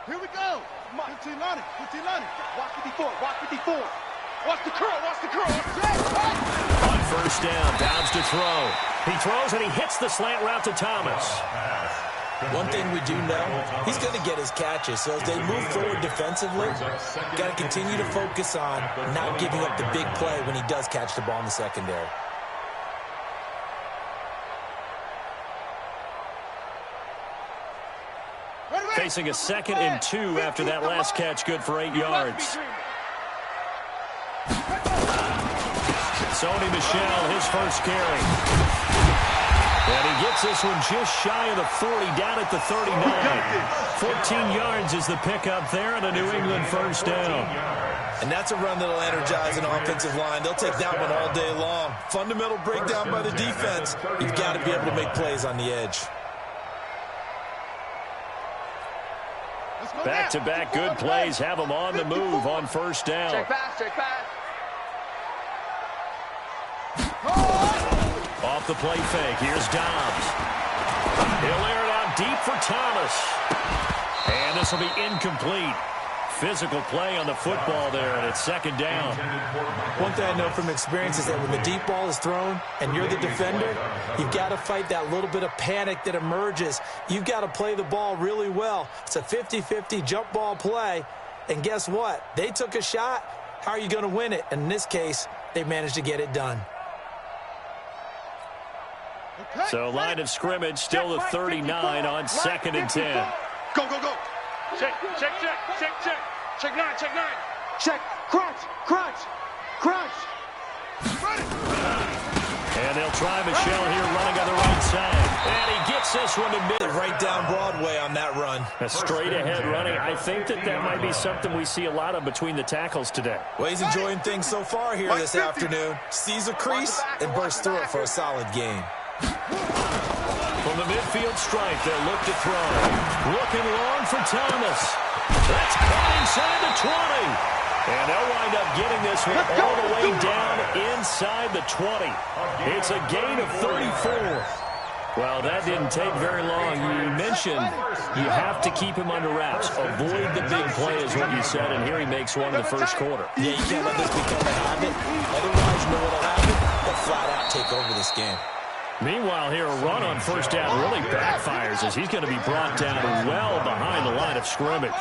Here we go. 15 Lonnie. 15 Lonnie. Watch 54. Watch 54. Watch the curl. Watch the curl. Watch the curl. On first down, Dobbs to throw. He throws and he hits the slant route to Thomas. One thing we do know, he's going to get his catches. So as they move forward defensively, got to continue to focus on not giving up the big play when he does catch the ball in the secondary. Facing a 2nd and 2 after that last catch, good for 8 yards. Sony Michel, his first carry. And he gets this one just shy of the 40, down at the 39. 14 yards is the pickup there and a New England first down. And that's a run that'll energize an offensive line. They'll take that one all day long. Fundamental breakdown by the defense. You've got to be able to make plays on the edge. Back-to-back good plays have them on the move on first down. Check pass, check pass. Off the play fake, here's Dobbs. He'll air it out deep for Thomas. And this will be incomplete. Physical play on the football there, and it's 2nd down. One thing I know from experience is that when the deep ball is thrown and you're the defender, you've got to fight that little bit of panic that emerges. You've got to play the ball really well. It's a 50-50 jump ball play, and guess what? They took a shot. How are you going to win it? And in this case, they managed to get it done. So line of scrimmage still the 39 on 2nd and 10. Go, go, go. Check, check, check, check, check. Check 9, check 9. Check, crunch, crunch, crunch. And they'll try Michel here running on the right side. And he gets this one to mid. Right down Broadway on that run. A straight ahead running. I think that might be something we see a lot of between the tackles today. Well, he's enjoying things so far here this afternoon. Sees a crease and bursts through it for a solid gain. From the midfield stripe, they'll look to throw. Looking long for Thomas. That's caught inside the 20. And they'll wind up getting this one all the way down inside the 20. It's a gain of 34. Well, that didn't take very long. You mentioned you have to keep him under wraps. Avoid the big play is what you said, and here he makes one in the first quarter. Yeah, you can't let this become a habit. Otherwise, you know what will happen? They'll flat out take over this game. Meanwhile, here a run on first down really backfires as he's going to be brought down well behind the line of scrimmage.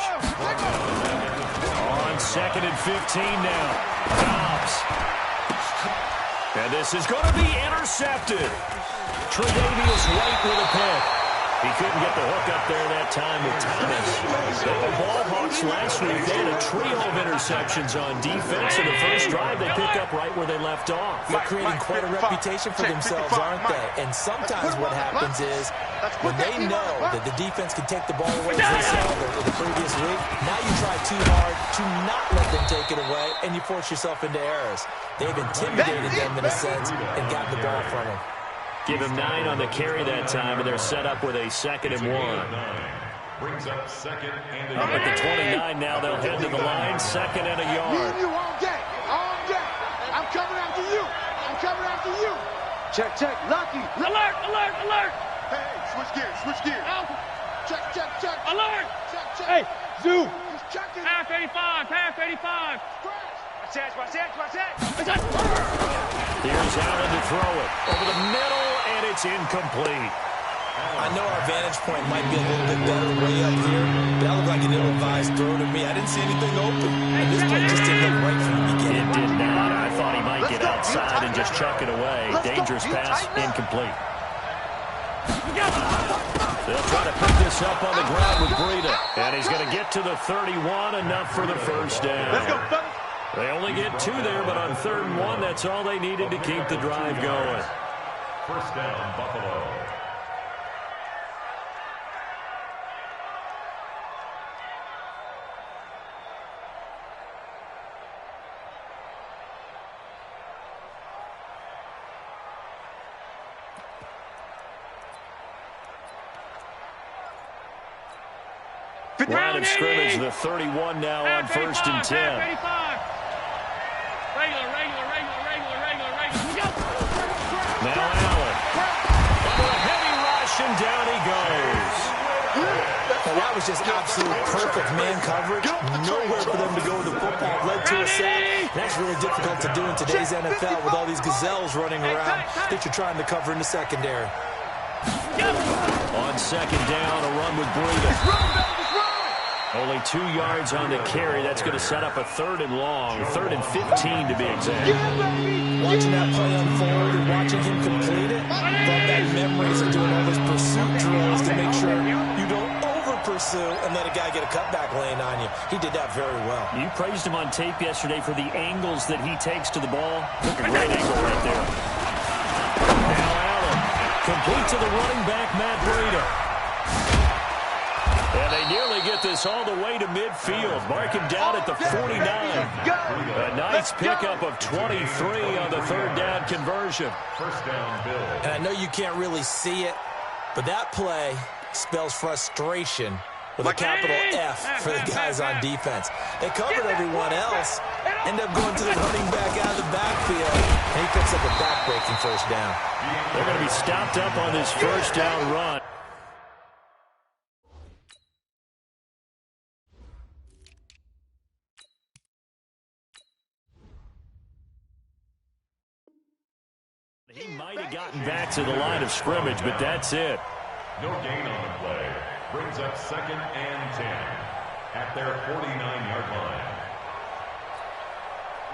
On 2nd and 15 now. Dobbs. And this is going to be intercepted. Tre'Davious White with a pick. He couldn't get the hook up there that time with Thomas. They were ball hawks last week. They had a trio of interceptions on defense. In the first drive, they pick up right where they left off. They're creating quite a reputation for themselves, aren't they? And sometimes what happens is when they know that the defense can take the ball away as they saw the previous week, now you try too hard to not let them take it away, and you force yourself into errors. They've intimidated them in a sense and gotten the ball from them. Give him 9 on the carry that time, and they're set up with a 2nd and 1. Up at the 29 now, they'll head to the line, 2nd and a yard. You all day, all day. I'm coming after you. I'm coming after you. Check, check, Lucky. Alert, alert, alert. Hey, switch gears, switch gears. Check, check, check. Alert. Check, check. Hey, Zoo. Just checking. Half 85, half 85. Watch that, watch that, watch that. Here's Allen to throw it. Over the middle, and it's incomplete. I know our vantage point might be a little bit better way up here, but that looked like an ill-advised throw to me. I didn't see anything open, and this play just didn't look right from the beginning. It did not. I thought he might get outside and just chuck it away. Dangerous pass, incomplete. They'll try to pick this up on the ground with Breida. And he's going to get to the 31, enough for the first down. Let's go, fellas. They only get 2 there, but on 3rd and 1, that's all they needed to keep the drive going. First down, Buffalo. Line of scrimmage, the 31 now on 1st and 10. Regular. Now Allen. Under a heavy rush, and down he goes. And that was just absolute perfect man coverage. Nowhere for them to go with the football. Led to a sack. And that's really difficult to do in today's NFL with all these gazelles running around that you're trying to cover in the secondary. On second down, a run with Breida. Only 2 yards on the carry. That's going to set up a 3rd and long. 3rd and 15 to be exact. Watching that play unfold and watching him complete it, brought back memories of doing all those pursuit drills to make sure you don't over-pursue and let a guy get a cutback lane on you. He did that very well. You praised him on tape yesterday for the angles that he takes to the ball. Took a great angle right there. Now Allen, complete to the running back, Matt Breida. And they nearly get this all the way to midfield. Mark him down at the 49. A nice pickup of 23 on the 3rd down conversion. First down, Bill. And I know you can't really see it, but that play spells frustration with a capital F for the guys on defense. They covered everyone else, end up going to the running back out of the backfield, and he picks up a back-breaking first down. They're going to be stopped up on this first down run. He might have gotten back to the line of scrimmage, but that's it. No gain on the play. Brings up 2nd and 10 at their 49-yard line.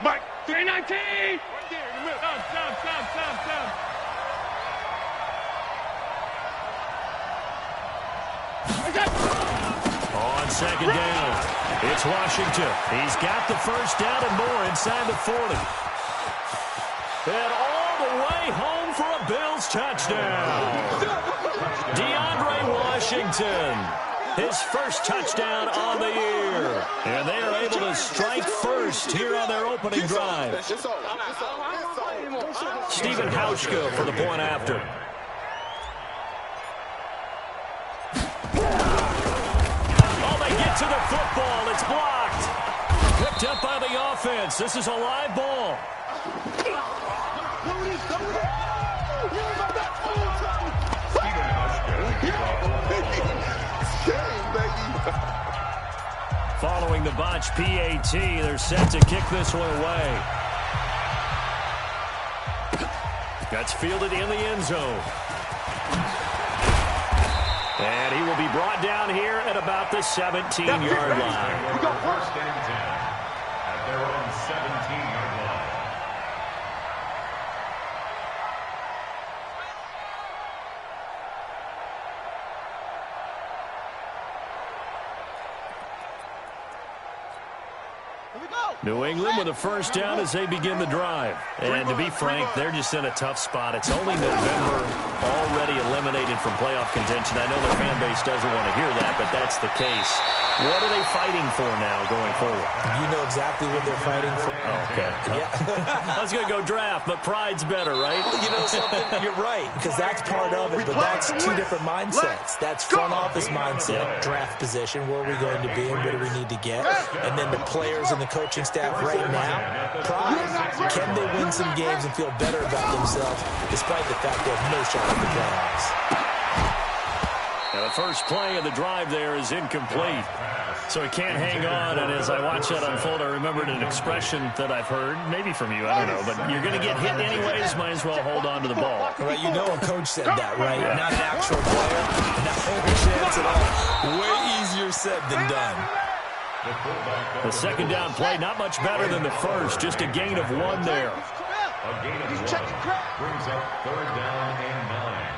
Mike. 319. Right there in the middle. Stop. On second down, it's Washington. He's got the first down and more inside the 40. And all the way home for a Bills touchdown. DeAndre Washington, his first touchdown on the year. And they are able to strike first here on their opening drive. Stephen Hauschka for the point after. Oh, they get to the football. It's blocked. Picked up by the offense. This is a live ball. Following the botch PAT, they're set to kick this one away. That's fielded in the end zone. And he will be brought down here at about the 17-yard line. We go 1st and 10 at their own 17-yard line. New England with a first down as they begin the drive. And to be frank, they're just in a tough spot. It's only November, already eliminated from playoff contention. I know their fan base doesn't want to hear that, but that's the case. What are they fighting for now going forward? You know exactly what they're fighting for. Okay. Yeah. I was going to go draft, but pride's better, right? You know something? You're right, because that's part of it, but that's 2 different mindsets. That's front office mindset, draft position, where are we going to be and what do we need to get? And then the players and the coaching staff right now, pride. Can they win some games and feel better about themselves despite the fact they have no shot at the playoffs? Now the first play of the drive there is incomplete. So he can't hang on, and as I watch that unfold, I remembered an expression that I've heard, maybe from you, I don't know, but you're going to get hit anyways, might as well hold on to the ball. Right, you know a coach said that, right? Yeah. Not an actual player, not a chance at all. Way easier said than done. The second down play, not much better than the first, just a gain of 1 there. A gain of 1 brings up 3rd down and 9.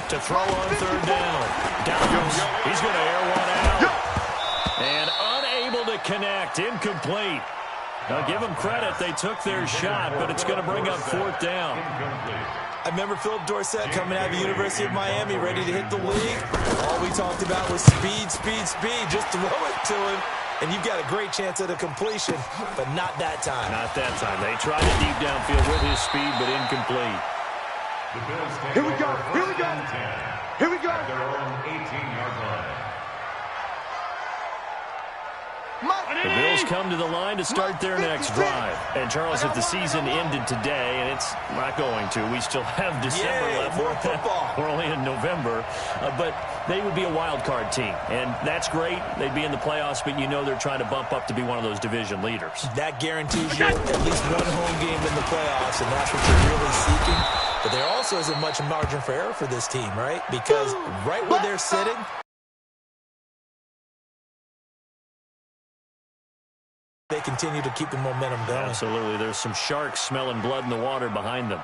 To throw on 3rd down. Downs. He's going to air one out. And unable to connect. Incomplete. Now give them credit. They took their shot, but it's going to bring up 4th down. I remember Philip Dorsett coming out of the University of Miami ready to hit the league. All we talked about was speed, speed, speed. Just throw it to him, and you've got a great chance at a completion, but not that time. Not that time. They tried it deep downfield with his speed, but incomplete. Here we go. Here we go. Here we go. At their own 18-yard line. Mike. The Bills come to the line to start their next drive. And, Charles, if the season ended today, and it's not going to, we still have December left. More football. We're only in November. But they would be a wild card team. And that's great. They'd be in the playoffs, but you know they're trying to bump up to be one of those division leaders. That guarantees you at least one home game in the playoffs, and that's what you're really seeking. But there also isn't much margin for error for this team, right? Because right where they're sitting, they continue to keep the momentum going. Absolutely. There's some sharks smelling blood in the water behind them.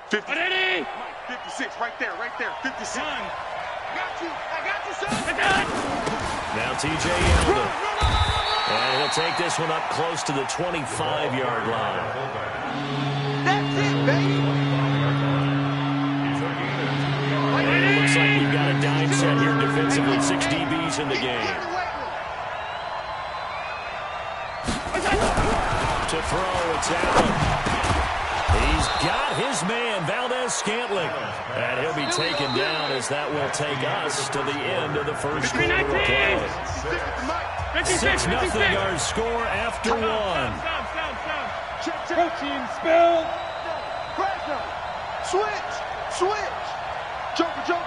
56, right there, 56. I got you, son. Now T.J. Yeldon. And he'll take this one up close to the 25-yard line. That's it, baby. And it looks like we've got a dime set here defensively. 6 DBs in the game. To throw, it's Allen. He's got his man, Valdez-Scantling. And he'll be taken down as that will take us to the end of the first quarter of play. 6-0 our score after one. Coaching spell. Switch. Joker.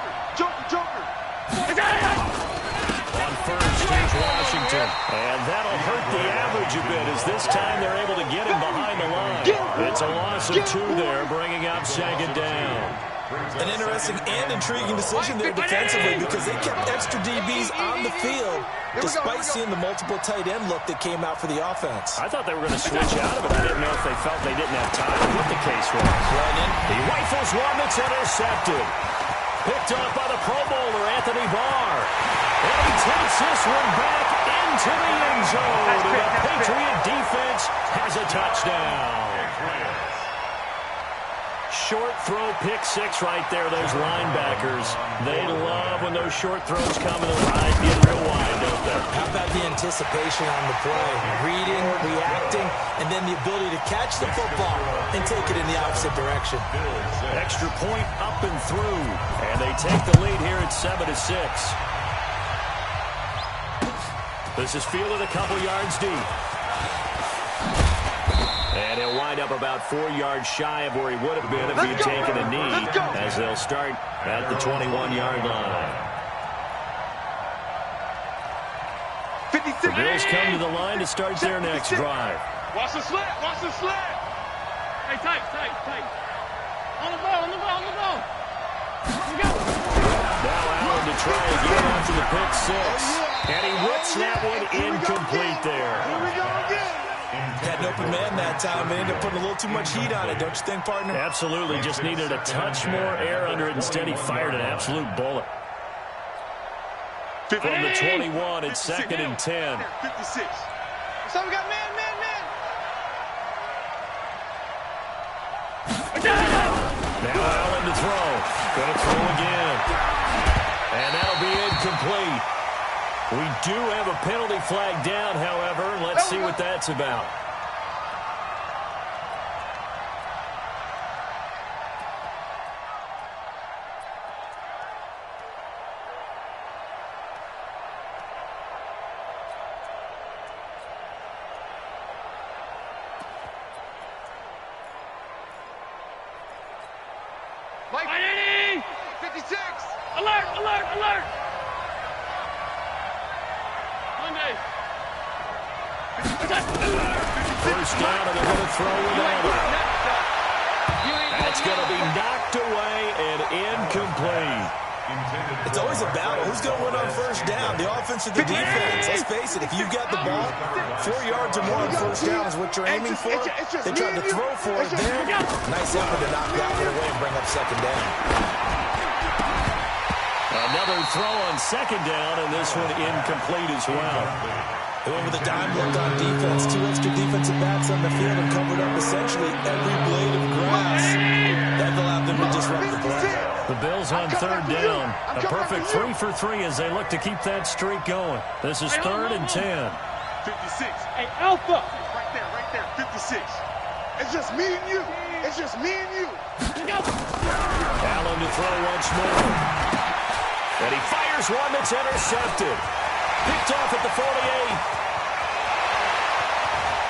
On first, here's Washington. And that'll hurt the average a bit as this time they're able to get him behind the line. It's a loss of 2 there, bringing up second down. An interesting and intriguing decision there defensively because they kept extra DBs on the field despite seeing the multiple tight end look that came out for the offense. I thought they were going to switch out of it. I didn't know if they felt they didn't have time or what the case was. He rifles one that's intercepted. Picked up by the Pro Bowler, Anthony Barr. And he takes this one back into the end zone. And the Patriot defense has a touchdown. Short throw, pick 6 right there, those linebackers. They love when those short throws come in the line, get real wide, don't they? How about the anticipation on the play? Reading, reacting, and then the ability to catch the football and take it in the opposite direction. Extra point up and through. And they take the lead here at 7-6. This is fielded a couple yards deep. And he'll wind up about 4 yards shy of where he would have been if he'd taken a knee, as they'll start at the 21-yard line. 56. The Bills come to the line to start their next drive. Watch the slant. Hey, tight. On the ball. Here we go. Now Allen to try again after the pick 6. And he whips that one incomplete there. Here we go again. Had an open man that time and ended up putting a little too much heat on it, don't you think, partner? Absolutely. Just needed a touch more air under it. Instead, he fired an absolute bullet. From the 21, it's 2nd and 10. 56. So we got man. Now Allen to throw. Going to throw again. And that'll be incomplete. We do have a penalty flag down, however. Let's see what that's about. Mike. 56. Alert. Monday. First down, and they're going to throw without it. That's going to be knocked away and incomplete. It's always a battle. Who's going to win on first down? The offense or the defense? Let's face it, if you've got the ball, 4 yards or more on first down is what you're aiming for. They tried to throw for it there. Nice effort to knock that one away and bring up second down. Another throw on second down, and this one incomplete as well. They went with a dime look on defense. 2 extra defensive backs on the field and covered up essentially every blade of grass. That allowed them to disrupt the play. The Bills on third down. A perfect 3 for 3 as they look to keep that streak going. This is 3rd and 10. 56. Hey, Alpha. Right there. 56. It's just me and you. Allen to throw once more. And he fires here's one that's intercepted. Picked off at the 48.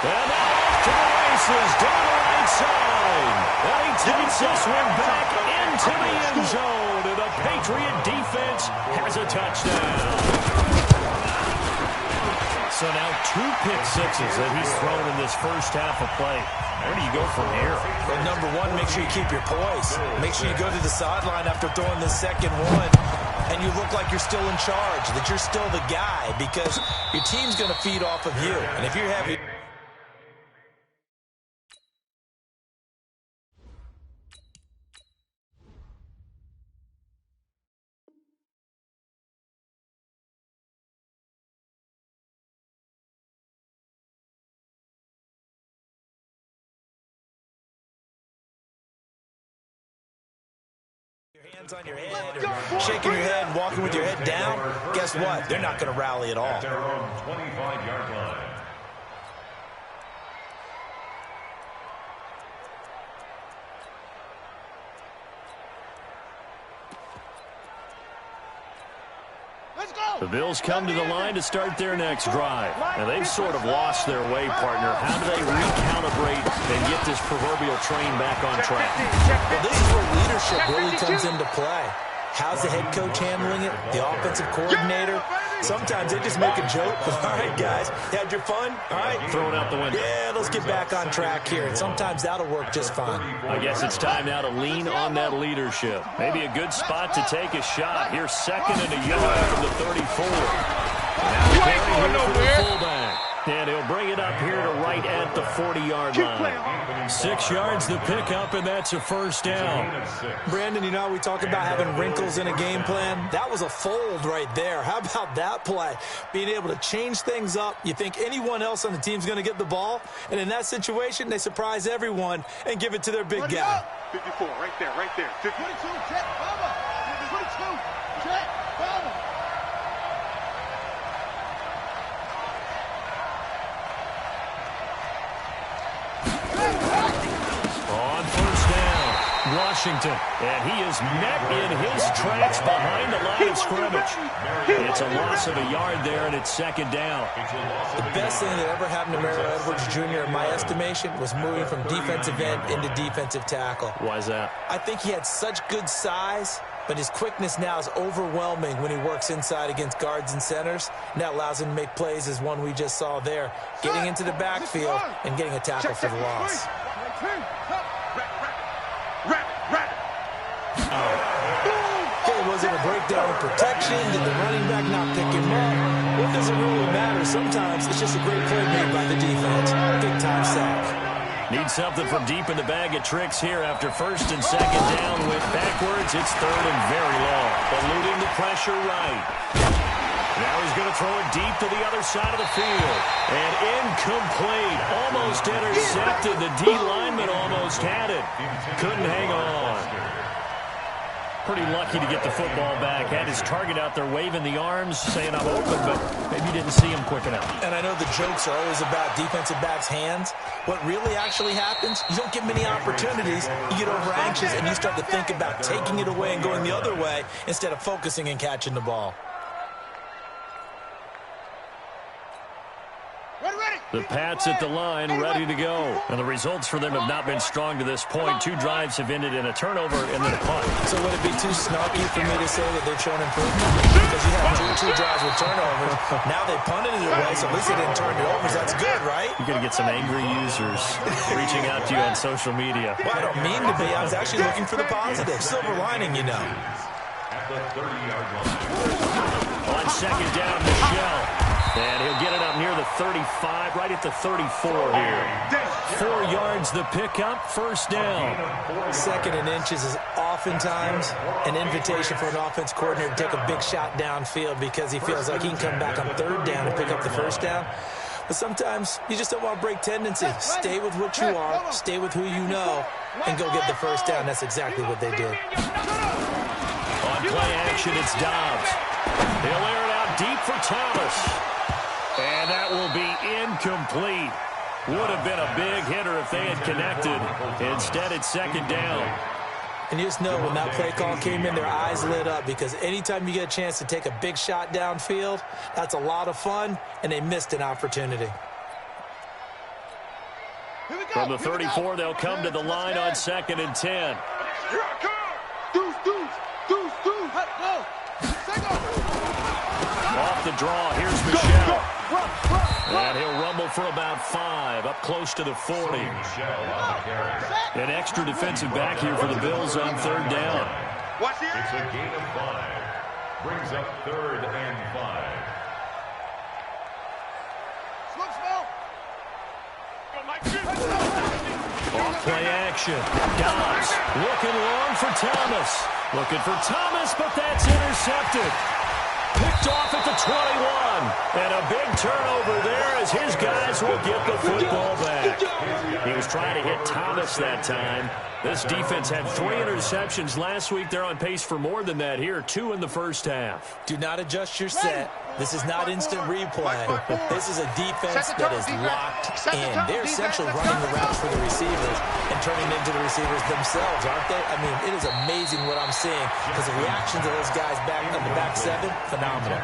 And now off to the races down the right side. And he takes this one back into the end zone. And the Patriot defense has a touchdown. So now 2 pick sixes that he's thrown in this first half of play. Where do you go from here? Well, number one, make sure you keep your poise. Make sure you go to the sideline after throwing the second one, and you look like you're still in charge, that you're still the guy, because your team's going to feed off of you. And if you're having... hands on your head, or shaking your head, walking with your head down, guess what? They're not going to rally at all. At their own 25-yard line. The Bills come to the line to start their next drive. Now, they've sort of lost their way, partner. How do they recalibrate and get this proverbial train back on track? Well, this is where leadership really comes into play. How's the head coach handling it? The offensive coordinator? Sometimes they just make a joke. All right, guys, had your fun? All right. Throw it out the window. Yeah, let's get back on track here. And sometimes that'll work just fine. I guess it's time now to lean on that leadership. Maybe a good spot to take a shot. Here's 2nd and a yard from the 34. Now carrying here for the fullback. And he'll bring it up here to right at the 40-yard line. 6 yards the pickup, and that's a first down. Brandon, you know, we talk about having wrinkles in a game plan. That was a fold right there. How about that play? Being able to change things up. You think anyone else on the team's going to get the ball, and in that situation, they surprise everyone and give it to their big guy. 54, right there, right there. 22, check, Baba. 22, check, Baba. On first down, Washington, and he is met in his tracks behind the line of scrimmage. It's a loss of a yard there, and it's 2nd down. The best thing that ever happened to Merrill Edwards Jr., in my estimation, was moving from defensive end into defensive tackle. Why is that? I think he had such good size, but his quickness now is overwhelming when he works inside against guards and centers. And that allows him to make plays as one we just saw there, getting into the backfield and getting a tackle for the loss. Okay, was it a breakdown in protection? Did the running back not pick him up? What does it really matter? Sometimes it's just a great play made by the defense. Big-time sack. Need something from deep in the bag of tricks here after 1st and 2nd down. Went backwards. It's 3rd and very long. Eluding the pressure right. Now he's going to throw it deep to the other side of the field. And incomplete. Almost intercepted. The D lineman almost had it. Couldn't hang on. Pretty lucky to get the football back. Had his target out there waving the arms, saying I'm open, but maybe didn't see him quick enough. And I know the jokes are always about defensive backs' hands. What really actually happens, you don't get many opportunities. You get over anxious, and you start to think about taking it away and going the other way instead of focusing and catching the ball. The Pats at the line, ready to go. And the results for them have not been strong to this point. 2 drives have ended in a turnover and then a punt. So would it be too snarky for me to say that they've shown improvement? Because you had two drives with turnovers. Now they punted it away, so at least they didn't turn it over. So that's good, right? You're going to get some angry users reaching out to you on social media. Well, I don't mean to be. I was actually looking for the positive. Silver lining, you know. At the 30-yard line. On 2nd down, Michelle. And he'll get it up near the 35, right at the 34 here. 4 yards the pickup, 1st down. 2nd and inches is oftentimes an invitation for an offense coordinator to take a big shot downfield because he feels like he can come back on 3rd down and pick up the 1st down. But sometimes you just don't want to break tendency. Stay with what you are, stay with who you know, and go get the 1st down. That's exactly what they did. On play action, it's Dobbs. He'll air it out deep for Thomas. And that will be incomplete. Would have been a big hitter if they had connected. Instead, it's 2nd down. And you just know when that play call came in, their eyes lit up, because anytime you get a chance to take a big shot downfield, that's a lot of fun, and they missed an opportunity. From the 34, they'll come to the line on 2nd and 10. Off the draw, here's Michel. And he'll rumble for about 5, up close to the 40. An extra defensive back here for the Bills on 3rd down. It's a gain of 5. Brings up 3rd and 5. Off play action. Dobbs looking long for Thomas. Looking for Thomas, but that's intercepted. Picked off at the 21. And a big turnover there as his guys will get the football back. He was trying to hit Thomas that time. This defense had 3 interceptions last week. They're on pace for more than that here. 2 in the first half. Do not adjust your set. This is not instant replay. This is a defense that is locked in. They're essentially running the routes for the receivers and turning into the receivers themselves, aren't they? I mean, it is amazing what I'm seeing, because the reactions of those guys back on the back 7, phenomenal.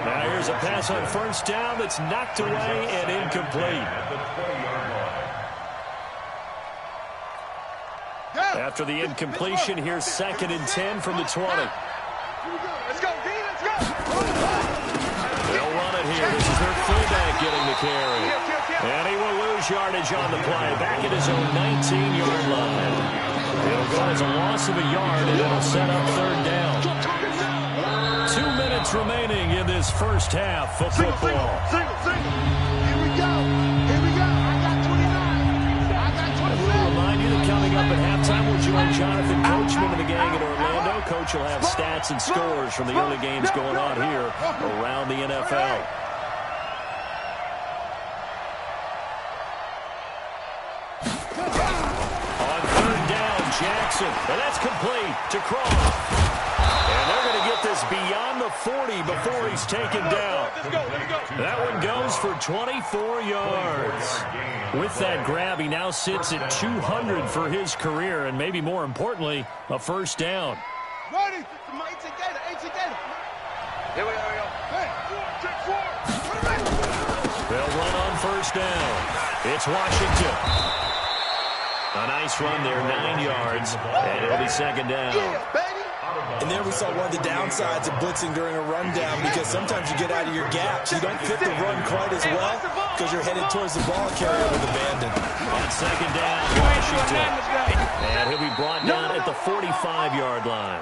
Now here's a pass on 1st down that's knocked away and incomplete. After the incompletion, here's 2nd and 10 from the 20. Let's go, D, let's go. They'll run it here. This is their fullback getting the carry. And he will lose yardage on the play. Back at his own 19-yard line. It'll go as a loss of a yard, and it'll set up 3rd down. 2 minutes remaining in this first half of football. Single. Here we go. I got 29. I got 27. We'll remind you that coming up at halftime, we'll join Jonathan Coachman and the gang in Orlando. Coach will have stats and scores from the early games going on here around the NFL. On 3rd down, Jackson. And that's complete to Croft. And they're going to get this beyond the 40 before he's taken down. That one goes for 24 yards. With that grab, he now sits at 200 for his career, and maybe more importantly, a 1st down. Ready? Here we go. Hey, 4. They'll run on 1st down. It's Washington. A nice run there, 9 yards, and it'll be 2nd down. And there we saw one of the downsides of blitzing during a rundown, because sometimes you get out of your gaps. You don't fit the run quite as well because you're headed towards the ball carrier with abandon. On 2nd down, Washington. And he'll be brought down at the 45-yard line.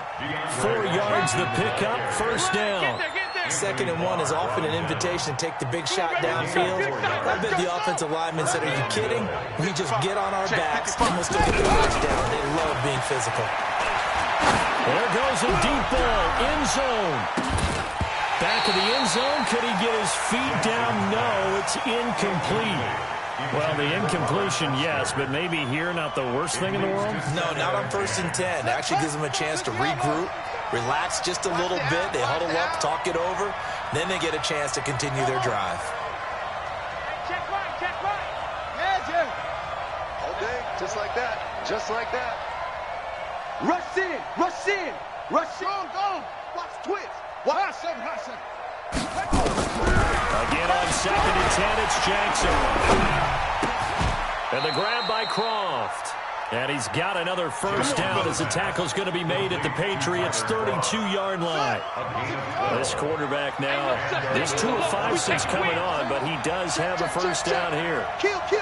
4 yards the pickup, 1st down. 2nd and 1 is often an invitation to take the big shot downfield. I bet the offensive linemen said, "Are you kidding? We just get on our backs and we'll still get the first down." They love being physical. There goes a deep ball, end zone. Back of the end zone, could he get his feet down? No, it's incomplete. Well, the incompletion, yes, but maybe here not the worst thing in the world? No, not on 1st and 10. It actually gives them a chance to regroup, relax just a little bit. They huddle up, talk it over, then they get a chance to continue their drive. Check right. Yeah. Okay, just like that. Rush in. Go. Watch twitch. Hot seven. Again on 2nd and 10, it's Jackson. And the grab by Croft. And he's got another 1st down as the tackle's going to be made at the Patriots' 32-yard line. This quarterback now, this 2 of 5 since coming on, but he does have a 1st down here. Kill. They'll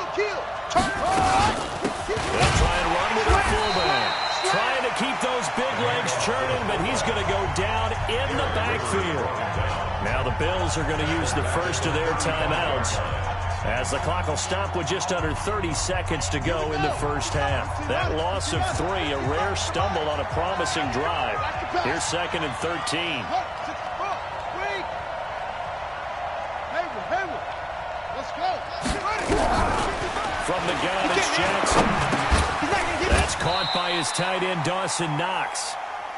try and run with their fullback. Trying to keep those big legs churning, but he's going to go down in the backfield. Now the Bills are going to use the first of their timeouts, as the clock will stop with just under 30 seconds to go in the first half. That loss of 3, a rare stumble on a promising drive. Here's 2nd and 13. Let's go. From the gun, it's Jackson. That's caught by his tight end, Dawson Knox.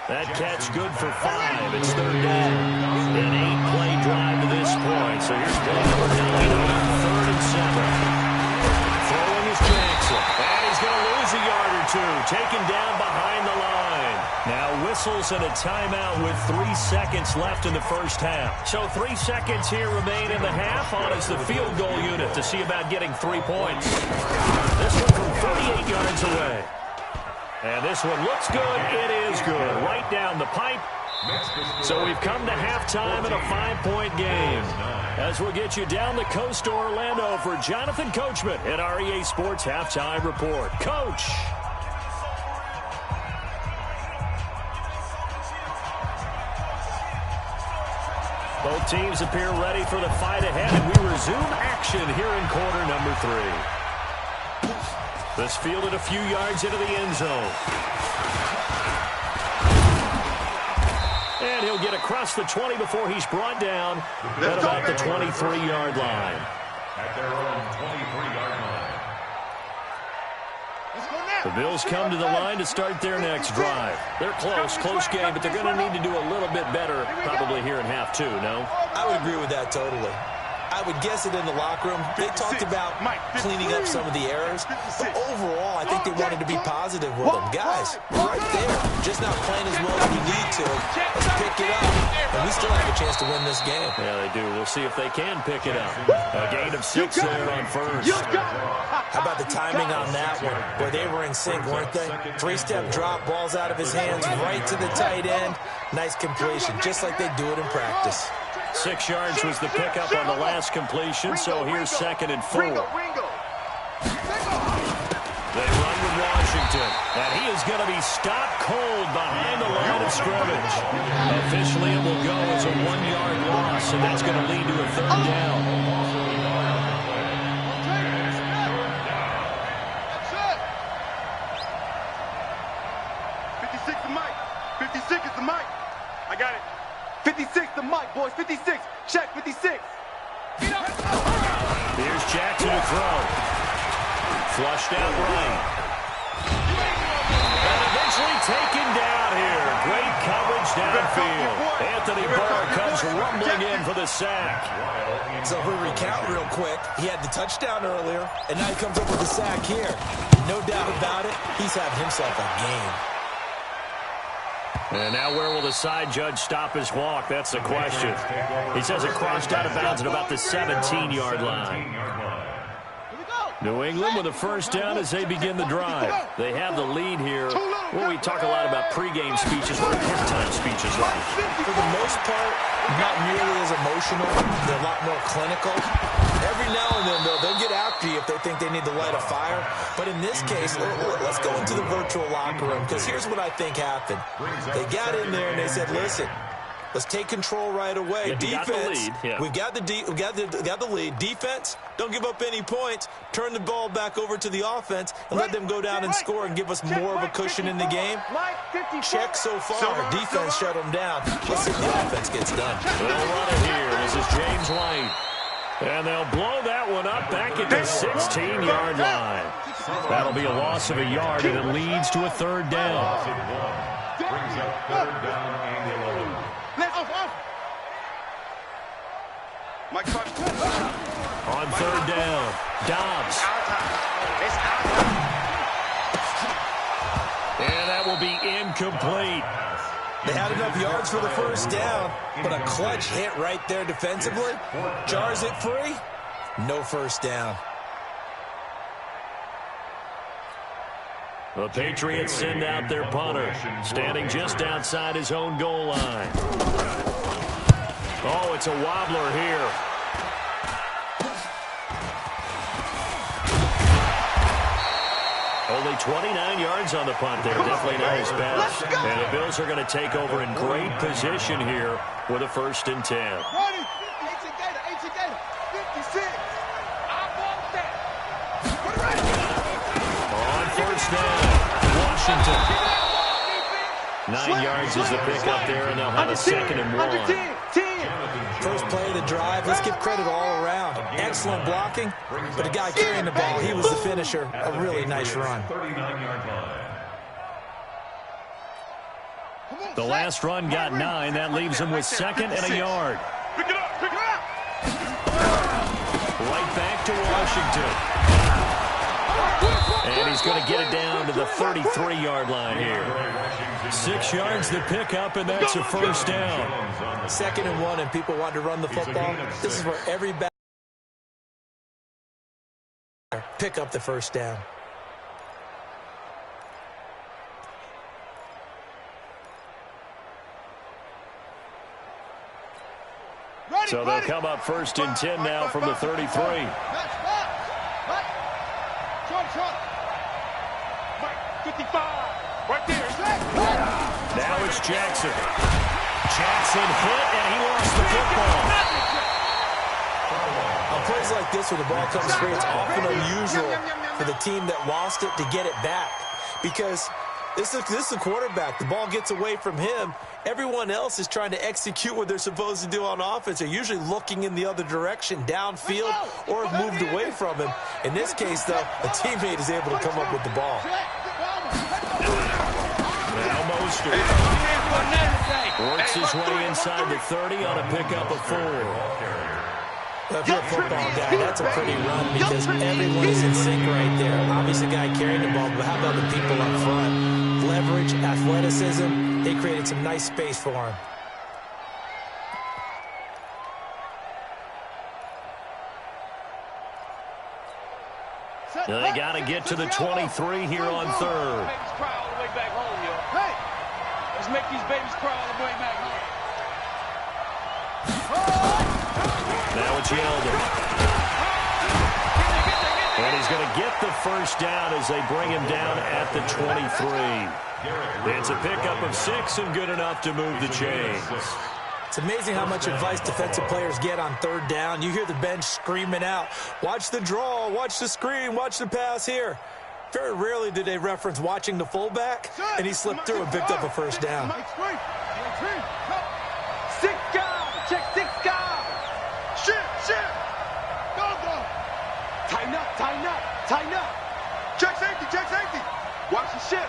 That catch good for 5. It's 3rd down. An 8-play drive to this point. So here's play number 9 on 3rd and 7. Throwing is Jackson. gets it. And he's going to lose a yard or two, taken down behind the line. Now whistles and a timeout with 3 seconds left in the first half. So 3 seconds here remain in the half. On is the field goal unit to see about getting 3 points. This one from 38 yards away. And this one looks good. It is good. Right down the pipe. So we've come to halftime in a 5-point game. As we'll get you down the coast to Orlando for Jonathan Coachman at our EA Sports Halftime Report. Coach. Both teams appear ready for the fight ahead, and we resume action here in quarter number 3. This fielded a few yards into the end zone. And he'll get across the 20 before he's brought down at about the 23-yard line. At their own 23-yard line. The Bills come to the line to start their next drive. They're close game, but they're going to need to do a little bit better probably here in half 2, no? I would agree with that totally. I would guess it in the locker room. They talked about cleaning up some of the errors, but overall, I think they wanted to be positive with them. Guys, we're right there, just not playing as well as we need to. Let's pick it up, and we still have a chance to win this game. Yeah, they do. We'll see if they can pick it up. A gain of 6 there on first. How about the timing on that one, where they were in sync, weren't they? 3-step drop, balls out of his hands, right to the tight end. Nice completion, just like they do it in practice. 6 yards was the pickup on the last completion, so here's 2nd and 4. They run with Washington, and he is going to be stopped cold behind the line of scrimmage. Officially, it will go as a 1-yard loss, and that's going to lead to a 3rd down. I got it. 56 the mic, boys. 56. Check 56. Here's Jackson to throw. Flushed out right. And eventually taken down here. Great coverage downfield. Anthony Barr comes rumbling in for the sack. So if we recount real quick, he had the touchdown earlier, and now he comes up with the sack here. No doubt about it, he's having himself a game. And now where will the side judge stop his walk? That's the question. He says it crossed out of bounds at about the 17-yard line. New England with a first down as they begin the drive. They have the lead here. Well, we talk a lot about pregame speeches. What are halftime speeches like? For the most part, not nearly as emotional. They're a lot more clinical. Every now and then, though, they'll get after you if they think they need to light a fire. But in this case, let's go into the virtual locker room, because here's what I think happened. They got in there and they said, listen, let's take control right away. Defense, we've got the lead. Defense, don't give up any points. Turn the ball back over to the offense and let them go down and score and give us more of a cushion in the game. Check so far. Defense shut them down. Let's see if the offense gets done. They'll run it here. This is James White. And they'll blow that one up back at the 16-yard line. That'll be a loss of a yard, and it leads to a 3rd down. Brings up 3rd down and 11. On 3rd down, Dobbs. And that will be incomplete. They had enough yards for the first down, but a clutch hit right there defensively. Jars it free. No first down. The Patriots send out their punter, standing just outside his own goal line. Oh, it's a wobbler here. Only 29 yards on the punt there. Definitely not his best. And the Bills are going to take over in great position here with a 1st and 10. On first down, Washington. 9 yards is the pickup there, and they'll have a 2nd and 1. First play of the drive. Let's give credit all around. Excellent blocking, but the guy carrying the ball, he was the finisher. A really nice run. 39-yard line. The last run got 9. That leaves him with 2nd and a yard. Pick it up, pick it up. Right back to Washington. And he's going to get it down to the 33-yard line here. 6 yards to pick up, and that's a first down. 2nd and 1, and people want to run the football. This is where every back pick up the first down. So they'll come up 1st and 10 now from the 33. Short. 55. Right there. Now it's Jackson. Jackson hit, and he lost the football. On plays like this where the ball comes free, it's often unusual for the team that lost it to get it back. Because this is the quarterback. The ball gets away from him. Everyone else is trying to execute what they're supposed to do on offense. They're usually looking in the other direction, downfield, or have moved away from him. In this case, though, a teammate is able to come up with the ball. Now Mostert works his way inside the 30 on a pickup of 4. Well, if you're a football guy, that's a pretty run because everyone is in sync right there. Obviously, the guy carrying the ball, but how about the people up front? Leverage, athleticism, they created some nice space for him. They got to get to the 23 here on 3rd. Hey, let's make these babies cry all the way back home. Now it's Yeldon. And he's going to get the first down as they bring him down at the 23. It's a pickup of 6 and good enough to move the chains. It's amazing how much advice defensive players get on 3rd down. You hear the bench screaming out, watch the draw, watch the screen, watch the pass here. Very rarely do they reference watching the fullback, and he slipped through and picked up a first down. 6 guys. Check 6 guys. Shit. Go. Tighten up. Check safety. Watch the ship.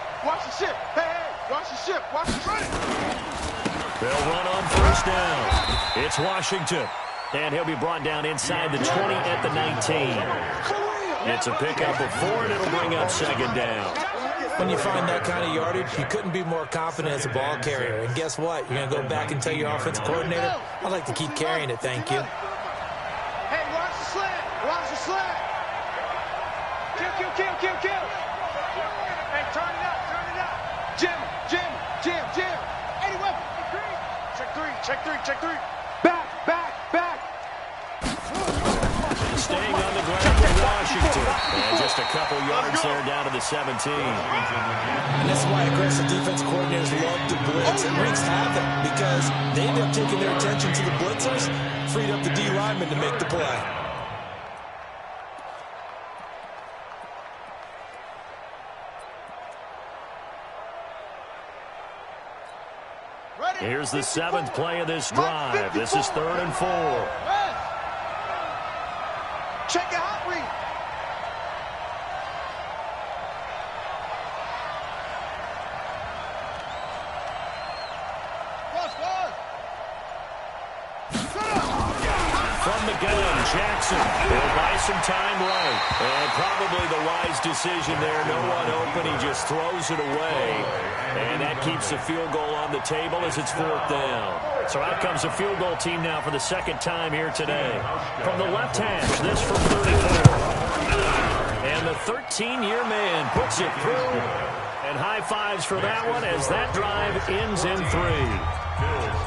Hey, watch the ship. They'll run on first down. It's Washington. And he'll be brought down inside the 20 at the 19. It's a pickup of 4, and it'll bring up 2nd down. When you find that kind of yardage, you couldn't be more confident as a ball carrier. And guess what? You're going to go back and tell your offensive coordinator, I'd like to keep carrying it, thank you. Hey, watch the slant. Kill. Hey, turn it up. Jim. Anyway. Check 3. Back. Staying on the ground for Washington. And just a couple yards there down to the 17. And that's why aggressive defense coordinators love to blitz. It wreaks havoc because they end up taking their attention to the blitzers, freed up the D lineman to make the play. Here's the 7th play of this drive. This is 3rd and 4. Check your hot read. From the gun, Jackson will buy some time right. And probably the wise decision there. No one open. He just throws it away. And that keeps the field goal on the table as it's 4th down. So out comes a field goal team now for the 2nd time here today. From the left hash, this from 34. And the 13-year man puts it through. And high fives for that one as that drive ends in 3.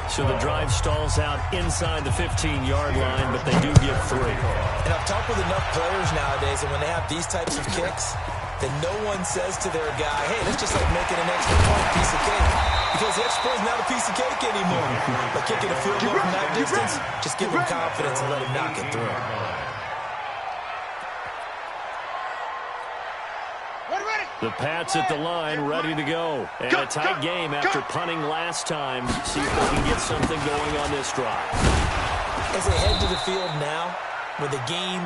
So the drive stalls out inside the 15-yard line, but they do get 3. And I've talked with enough players nowadays, and when they have these types of kicks, then no one says to their guy, hey, that's just like making an extra point piece of cake. Because the extra point is not a piece of cake anymore. But kicking a field goal from that distance, just give him confidence and let him knock it through. The Pats at the line, ready to go. And a tight game after punting last time. See if they can get something going on this drive. As they head to the field now, with the game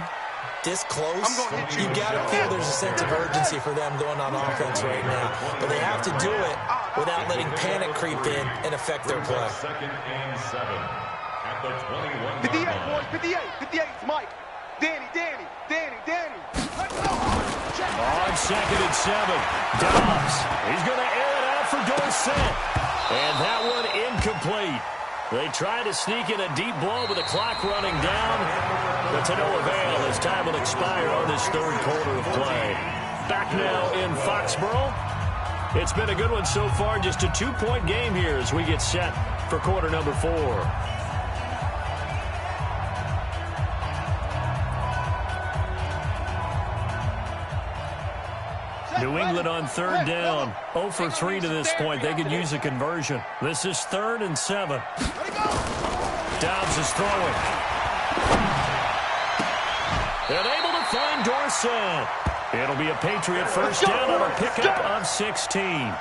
this close, you got to feel there's a sense of urgency for them going on offense right now. But they have to do it without letting panic creep in and affect their play. 2nd and 7 at the 21. 58, boys. 58. 58's Mike. Danny. On 2nd and 7. Dobbs, he's going to air it out for Dorsett. And that one incomplete. They tried to sneak in a deep ball with the clock running down, but to no avail as time will expire on this third quarter of play. Back now in Foxborough. It's been a good one so far, just a 2-point game here as we get set for quarter number 4. New England on 3rd down. 0 for 3 to this point. They could use a conversion. This is 3rd and 7. Dobbs is throwing. And able to find Dorsett. It'll be a Patriot first down on a pickup of 16.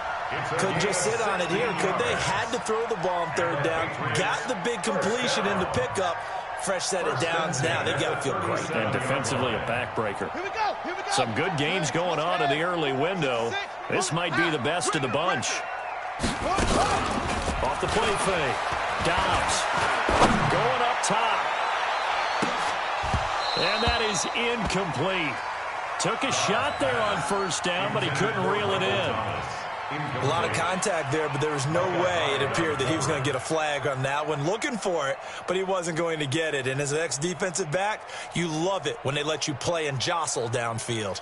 Couldn't just sit on it here, could they? Had to throw the ball on 3rd down. Got the big completion in the pickup. Fresh set of downs now. They've got to feel great. And defensively a backbreaker. Some good games going on in the early window. This might be the best of the bunch. Off the play fake. Dobbs going up top. And that is incomplete. Took a shot there on 1st down, but he couldn't reel it in. A lot of contact there, but there was no way it appeared that he was going to get a flag on that one. Looking for it, but he wasn't going to get it. And as an ex-defensive back, you love it when they let you play and jostle downfield.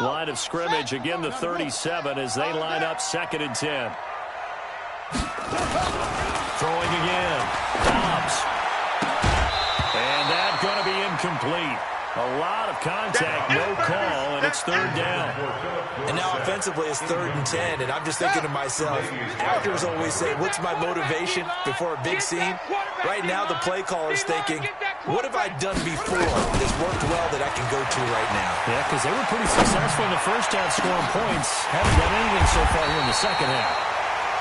Line of scrimmage, again the 37 as they line up 2nd and 10. Throwing again. Dobbs. And that's going to be incomplete. A lot of contact, no call, and it's 3rd down. And now offensively it's 3rd and 10, and I'm just thinking to myself, actors always say, what's my motivation before a big scene? Right now the play caller's thinking, what have I done before that's worked well that I can go to right now? Yeah, because they were pretty successful in the first half scoring points. Haven't done anything so far here in the second half.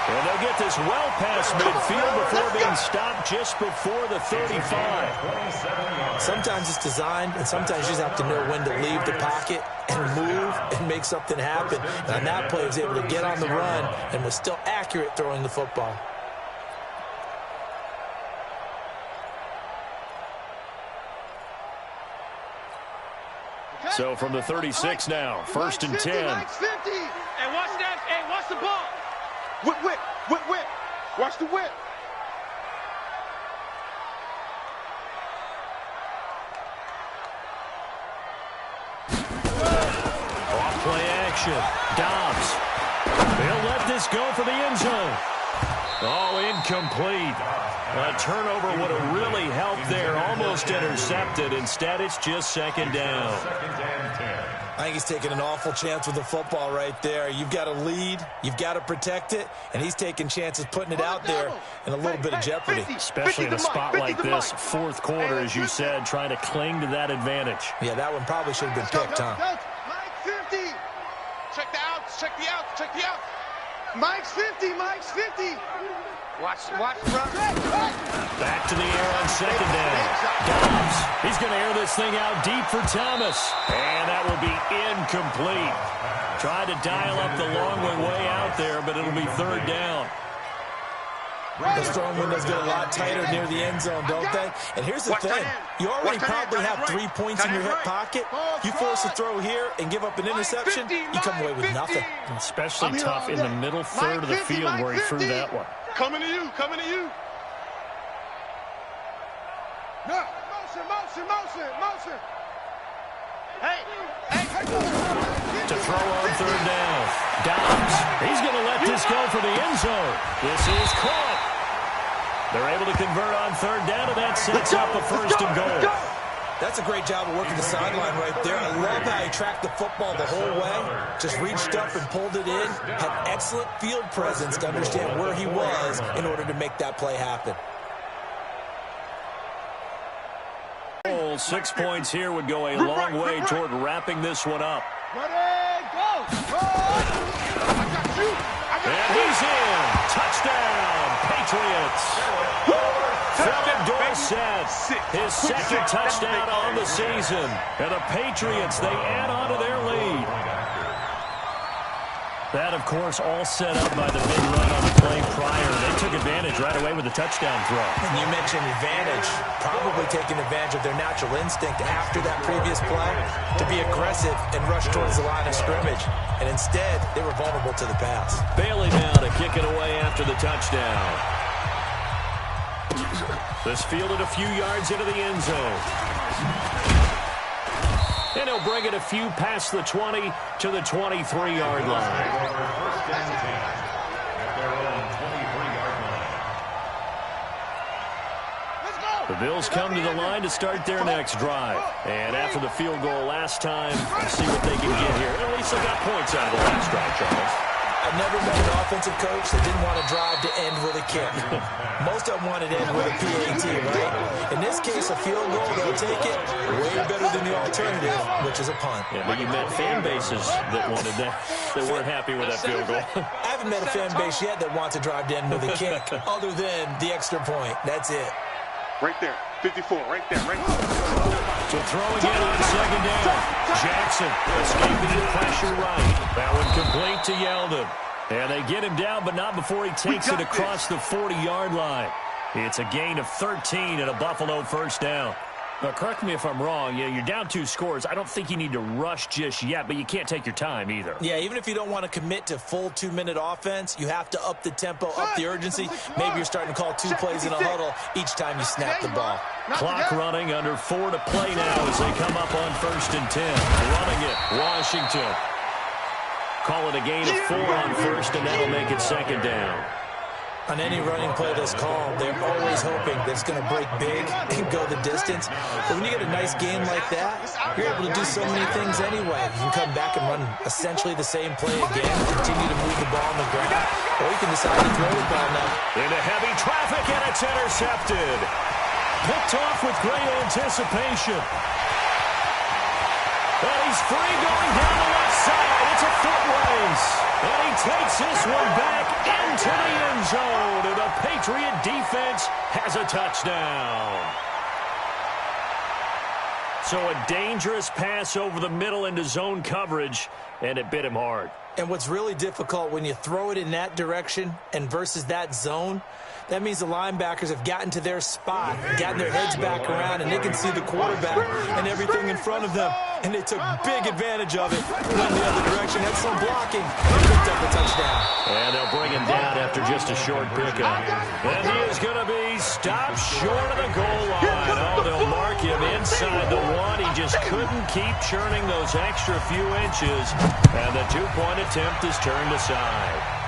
And they'll get this well past midfield before being stopped just before the 35. Sometimes it's designed, and sometimes you just have to know when to leave the pocket and move and make something happen. And on that play, he was able to get on the run and was still accurate throwing the football. So from the 36 now, 1st and 10. Hey, watch that. Hey, watch the ball. Whip, whip, whip, whip. Watch the whip. Off play action. Dobbs. They'll let this go for the end zone. Oh, incomplete. A turnover would have really helped there. Almost intercepted. Instead, it's just 2nd down. I think he's taking an awful chance with the football right there. You've got to lead, you've got to protect it, and he's taking chances putting it out there in a little bit of jeopardy. Especially in a spot like this, 4th quarter, as you said, trying to cling to that advantage. Yeah, that one probably should have been picked, huh? Mike 50. Check the outs, check the outs, check the outs. Mike's 50, Mike's 50. Watch, run. Back to the air on 2nd down. Dobbs, he's going to air this thing out deep for Thomas. And that will be incomplete. Tried to dial up the long way out there, but it'll be 3rd down. The strong windows get a lot tighter near the end zone, don't they? And here's the thing. You already probably have 3 points in your hip pocket. You force a throw here and give up an interception, you come away with nothing. Especially tough in the middle third of the field where he threw that one. Coming to you, coming to you. No, motion. Hey. To throw on 3rd down. Dobbs, he's going to let this go for the end zone. This is caught. They're able to convert on 3rd down, and that sets up a 1st and goal. That's a great job of working the sideline right there. I love how he tracked the football the whole way. Just reached up and pulled it in. Had excellent field presence to understand where he was in order to make that play happen. 6 points here would go a long way toward wrapping this one up. Ready, go! And he's in. Touchdown, Patriots. Philip Dorsett, his 2nd touchdown on the season. And the Patriots, they add on to their lead. That, of course, all set up by the big run on the play prior. They took advantage right away with a touchdown throw. And you mentioned advantage, probably taking advantage of their natural instinct after that previous play to be aggressive and rush towards the line of scrimmage. And instead, they were vulnerable to the pass. Bailey now to kick it away after the touchdown. This fielded a few yards into the end zone. And he'll bring it a few past the 20 to the 23-yard line. First and 10 at their own 23-yard line. The Bills come to the line to start their next drive. And after the field goal last time, let's see what they can get here. At least they got points out of the last drive, Charles. I've never met an offensive coach that didn't want to drive to end with a kick. Most of them wanted to end with a PAT, right? In this case, a field goal, they'll take it way better than the alternative, which is a punt. Yeah, but you met fan bases that wanted that. They weren't happy with that field goal. I haven't met a fan base yet that wants to drive to end with a kick other than the extra point. That's it. Right there. 54. Right there. Right there. To throw again on second down. Jackson escaping the pressure right. That one complete to Yeldon. And they get him down, but not before he takes it across the 40-yard line. It's a gain of 13 and a Buffalo first down. Now, correct me if I'm wrong. Yeah, you're down 2 scores. I don't think you need to rush just yet, but you can't take your time either. Yeah, even if you don't want to commit to full 2-minute offense, you have to up the tempo, up the urgency. Maybe you're starting to call 2 plays in a huddle each time you snap the ball. Clock running, under 4 to play now as they come up on 1st and 10. Running it, Washington. Call it a gain of 4 on 1st, and that'll make it second down. On any running play that's called, they're always hoping that it's going to break big and go the distance. But when you get a nice game like that, you're able to do so many things anyway. You can come back and run essentially the same play again, continue to move the ball on the ground, or you can decide to throw the ball now. Into heavy traffic, and it's intercepted. Picked off with great anticipation. And he's free going down the left side. It's a foot race. And he takes this one back into the end zone. And the Patriot defense has a touchdown. So a dangerous pass over the middle into zone coverage, and it bit him hard. And what's really difficult when you throw it in that direction and versus that zone, that means the linebackers have gotten to their spot, gotten their heads back around, and they can see the quarterback and everything in front of them. And they took big advantage of it. Went the other direction, had some blocking, and picked up a touchdown. And they'll bring him down after just a short pickup. And he is going to be stopped short of the goal line. Oh, they'll mark him inside the 1. He just couldn't keep churning those extra few inches. And the 2-point attempt is turned aside.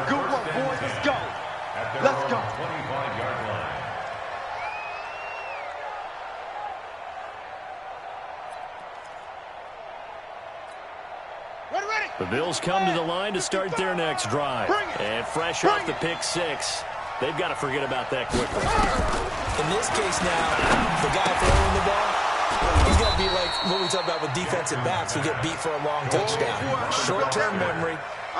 Good work, boys. Let's go. Let's go. 25-yard line. Ready. The Bills come to the line to start their next drive. And fresh off the pick 6, they've got to forget about that quickly. In this case now, the guy throwing the ball, he's got to be like what we talk about with defensive backs who get beat for a long touchdown. Short-term memory,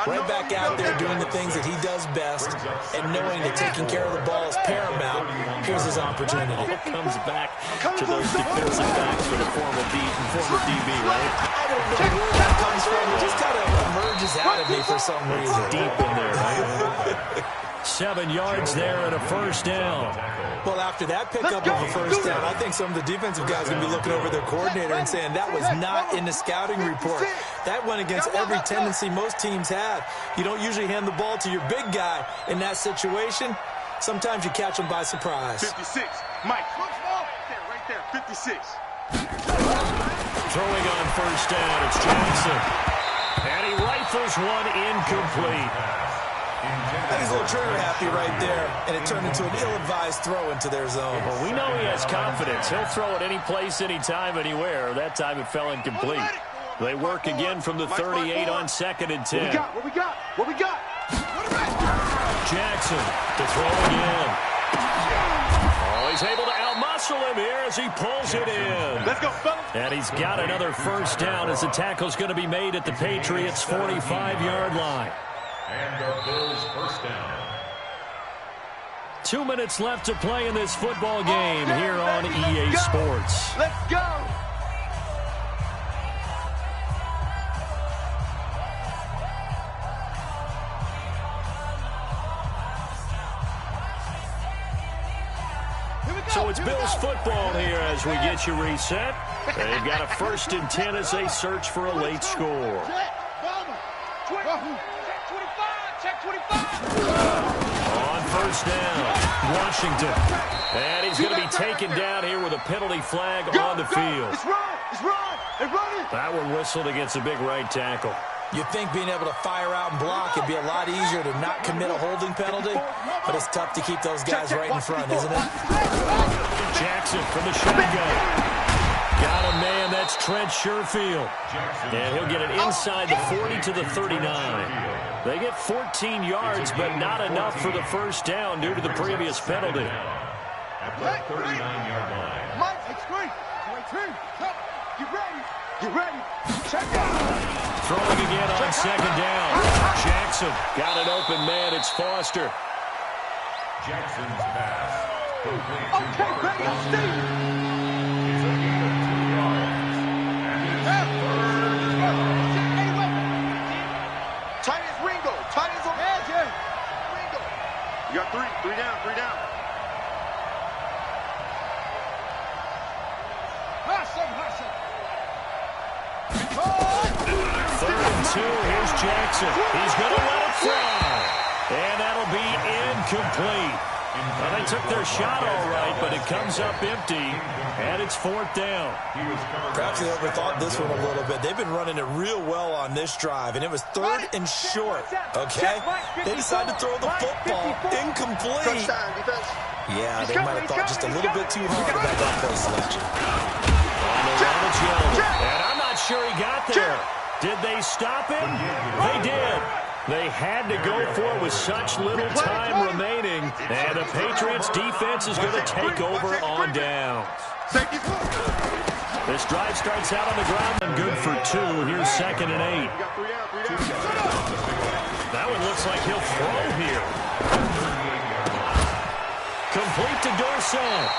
right back out there doing the things that he does best, and knowing that taking care of the ball is paramount. Here's his opportunity. It comes back to those defensive backs for the former DB, right? I don't know where that comes from. It just kind of emerges out of me for some reason. Deep in there, right? 7 yards there and a first down. Well, after that pickup of a first down, I think some of the defensive guys are going to be looking over their coordinator and saying that was not in the scouting report. That went against every tendency most teams have. You don't usually hand the ball to your big guy in that situation. Sometimes you catch them by surprise. 56. Mike. Right there. 56. Throwing on first down, it's Jackson. And he rifles one incomplete. I think he's a little trigger happy right there, and it turned into an ill-advised throw into their zone. Well, we know he has confidence. He'll throw it any place, anytime, anywhere. That time it fell incomplete. They work again from the 38 on 2nd and 10. What we got? Jackson to throw again. Oh, he's able to outmuscle him here as he pulls it in. Let's go, fellas. And he's got another first down as the tackle's going to be made at the Patriots' 45-yard line. And the Bills first down. 2 minutes left to play in this football game here on EA Sports. Let's go. So it's Bills football here as we get you reset. They've got a 1st and 10 as they search for a late score. Check 25. On 1st down, Washington. And he's going to be taken down here with a penalty flag on the field. It's run. It's run. They're running. That one whistled against a big right tackle. You'd think being able to fire out and block would be a lot easier to not commit a holding penalty, but it's tough to keep those guys right in front, isn't it? Jackson from the shotgun. Got a man, that's Trent Sherfield. And he'll get it inside the 40 to the 39. They get 14 yards, but not enough for the 1st down due to the previous penalty. At the 39-yard line. Mike, it's great. Get ready. Get ready. Check out. Throwing again on 2nd down. Jackson got an open man. It's Foster. Jackson's pass. Complete to Okay, ready. I'll stay. It's a gain of 2 yards. And it's 3rd down. Tight as Ringo. Tight as Ringo. You got 3. 3 down. 3 down. Third and 2, here's Jackson. He's going to let it fly. And that'll be incomplete. Well, they took their shot all right, but it comes up empty, and it's 4th down. Perhaps they overthought this one a little bit. They've been running it real well on this drive, and it was 3rd and short, okay? They decided to throw the football incomplete. Yeah, they might have thought just a little bit too hard about that play selection. On the run, it's Yeldon, and I'm not sure he got there. Did they stop him? They did. They had to go for it with such little time remaining, and the Patriots defense is going to take over on downs. This drive starts out on the ground and good for 2. Here's 2nd and 8. That one looks like he'll throw here. Complete to Dorsett.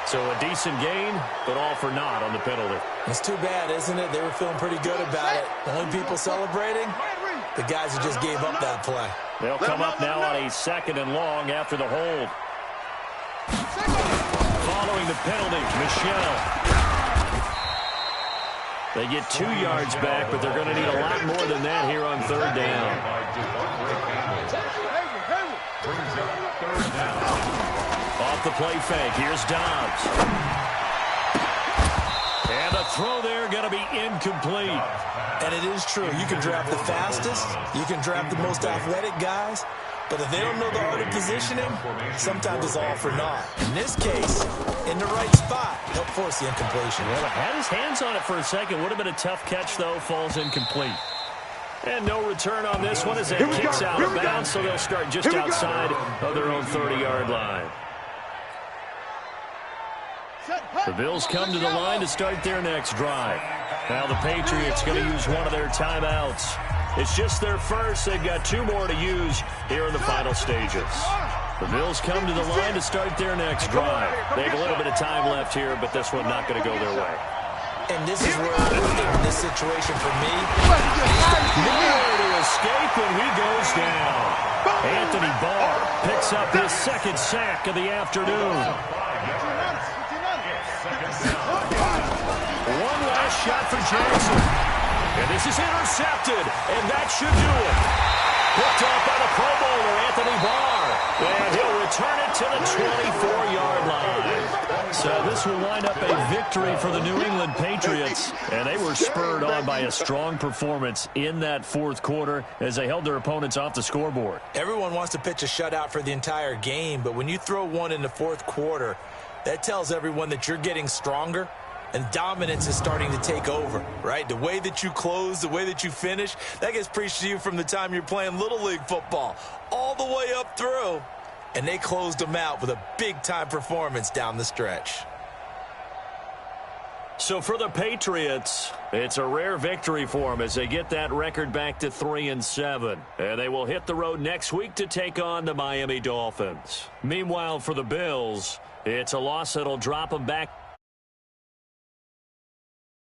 So a decent gain, but all for naught on the penalty. It's too bad, isn't it? They were feeling pretty good about it. The only people celebrating, the guys who just gave up that play. They'll come up now on a 2nd and long after the hold. Following the penalty, Michelle. They get 2 yards back, but they're going to need a lot more than that here on 3rd down. Off the play fake, here's Dobbs. And a throw there going to be incomplete. And it is true. You can draft the fastest. You can draft the most athletic guys. But if they don't know the art of positioning, sometimes it's all for naught. In this case, in the right spot, they'll force the incompletion. Well, had his hands on it for a second. Would have been a tough catch, though. Falls incomplete. And no return on this one as it kicks out of bounds, so they'll start just outside of their own 30-yard line. The Bills come to the line to start their next drive. Now the Patriots going to use one of their timeouts. It's just their first. They've got 2 more to use here in the final stages. The Bills come to the line to start their next drive. They have a little bit of time left here, but this one not going to go their way. And this is where in this situation for me. Nowhere to escape, and he goes down. Anthony Barr picks up his 2nd sack of the afternoon. One last shot for Jackson. And this is intercepted, and that should do it. Picked off by the Pro Bowler, Anthony Barr. And he'll return it to the 24-yard line. So this will wind up a victory for the New England Patriots. And they were spurred on by a strong performance in that 4th quarter as they held their opponents off the scoreboard. Everyone wants to pitch a shutout for the entire game, but when you throw one in the 4th quarter, that tells everyone that you're getting stronger and dominance is starting to take over, right? The way that you close, the way that you finish, that gets preached to you from the time you're playing Little League football all the way up through. And they closed them out with a big-time performance down the stretch. So for the Patriots, it's a rare victory for them as they get that record back to 3-7. And they will hit the road next week to take on the Miami Dolphins. Meanwhile, for the Bills, it's a loss that'll drop them back